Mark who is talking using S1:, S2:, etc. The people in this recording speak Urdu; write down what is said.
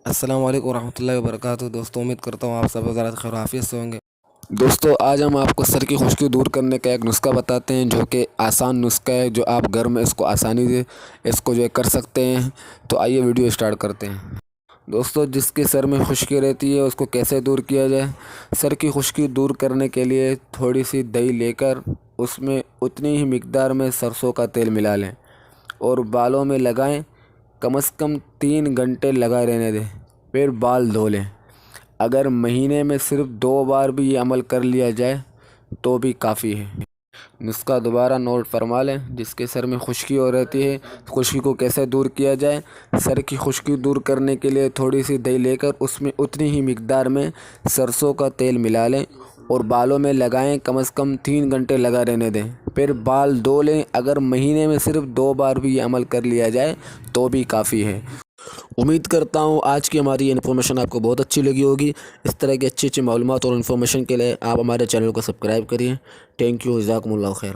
S1: السلام علیکم ورحمۃ اللہ وبرکاتہ۔ دوستوں امید کرتا ہوں آپ سب حضرات خیر و عافیت سے ہوں گے۔ دوستوں آج ہم آپ کو سر کی خشکی دور کرنے کا ایک نسخہ بتاتے ہیں جو کہ آسان نسخہ ہے، جو آپ گھر میں اس کو آسانی سے کر سکتے ہیں۔ تو آئیے ویڈیو اسٹارٹ کرتے ہیں۔ دوستوں جس کے سر میں خشکی رہتی ہے اس کو کیسے دور کیا جائے؟ سر کی خشکی دور کرنے کے لیے تھوڑی سی دہی لے کر اس میں اتنی ہی مقدار میں سرسوں کا تیل ملا لیں اور بالوں میں لگائیں۔ کم از کم 3 گھنٹے لگا رہنے دیں، پھر بال دھو لیں۔ اگر مہینے میں صرف 2 بار بھی یہ عمل کر لیا جائے تو بھی کافی ہے۔ نسخہ دوبارہ نوٹ فرما لیں۔ جس کے سر میں خشکی ہو رہتی ہے، خشکی کو کیسے دور کیا جائے؟ سر کی خشکی دور کرنے کے لیے تھوڑی سی دہی لے کر اس میں اتنی ہی مقدار میں سرسوں کا تیل ملا لیں اور بالوں میں لگائیں۔ کم از کم 3 گھنٹے لگا رہنے دیں، پھر بال دھو لیں۔ اگر مہینے میں صرف 2 بار بھی یہ عمل کر لیا جائے تو بھی کافی ہے۔ امید کرتا ہوں آج کی ہماری یہ انفارمیشن آپ کو بہت اچھی لگی ہوگی۔ اس طرح کی اچھی معلومات اور انفارمیشن کے لیے آپ ہمارے چینل کو سبسکرائب کریے۔ تھینک یو، جزاکم اللہ خیر۔